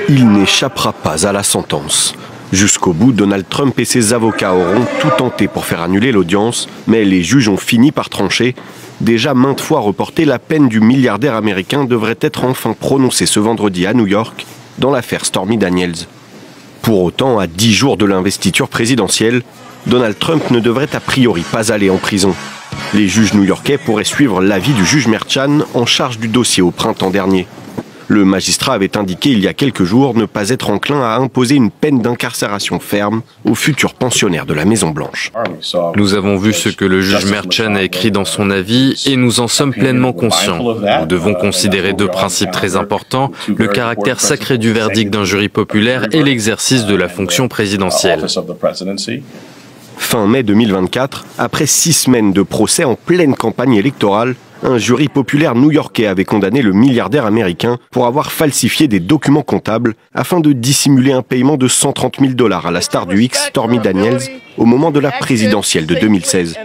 Il n'échappera pas à la sentence. Jusqu'au bout, Donald Trump et ses avocats auront tout tenté pour faire annuler l'audience, mais les juges ont fini par trancher. Déjà maintes fois reportée, la peine du milliardaire américain devrait être enfin prononcée ce vendredi à New York dans l'affaire Stormy Daniels. Pour autant, à 10 jours de l'investiture présidentielle, Donald Trump ne devrait a priori pas aller en prison. Les juges new-yorkais pourraient suivre l'avis du juge Merchan en charge du dossier au printemps dernier. Le magistrat avait indiqué il y a quelques jours ne pas être enclin à imposer une peine d'incarcération ferme aux futurs pensionnaires de la Maison-Blanche. Nous avons vu ce que le juge Merchan a écrit dans son avis et nous en sommes pleinement conscients. Nous devons considérer deux principes très importants, le caractère sacré du verdict d'un jury populaire et l'exercice de la fonction présidentielle. Fin mai 2024, après 6 semaines de procès en pleine campagne électorale, un jury populaire new-yorkais avait condamné le milliardaire américain pour avoir falsifié des documents comptables afin de dissimuler un paiement de 130 000 $ à la star du X Stormy Daniels au moment de la présidentielle de 2016.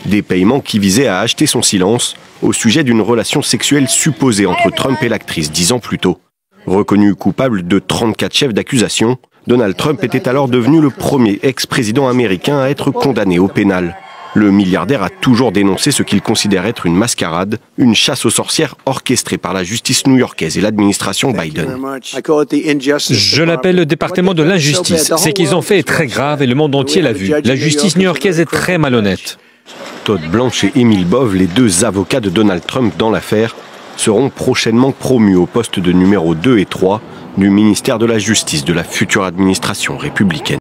Des paiements qui visaient à acheter son silence au sujet d'une relation sexuelle supposée entre Trump et l'actrice 10 ans plus tôt. Reconnu coupable de 34 chefs d'accusation, Donald Trump était alors devenu le premier ex-président américain à être condamné au pénal. Le milliardaire a toujours dénoncé ce qu'il considère être une mascarade, une chasse aux sorcières orchestrée par la justice new-yorkaise et l'administration Biden. Je l'appelle le département de l'injustice. Ce qu'ils ont fait est très grave et le monde entier l'a vu. La justice new-yorkaise est très malhonnête. Todd Blanche et Emil Bove, les deux avocats de Donald Trump dans l'affaire, seront prochainement promus au poste de numéro 2 et 3 du ministère de la Justice de la future administration républicaine.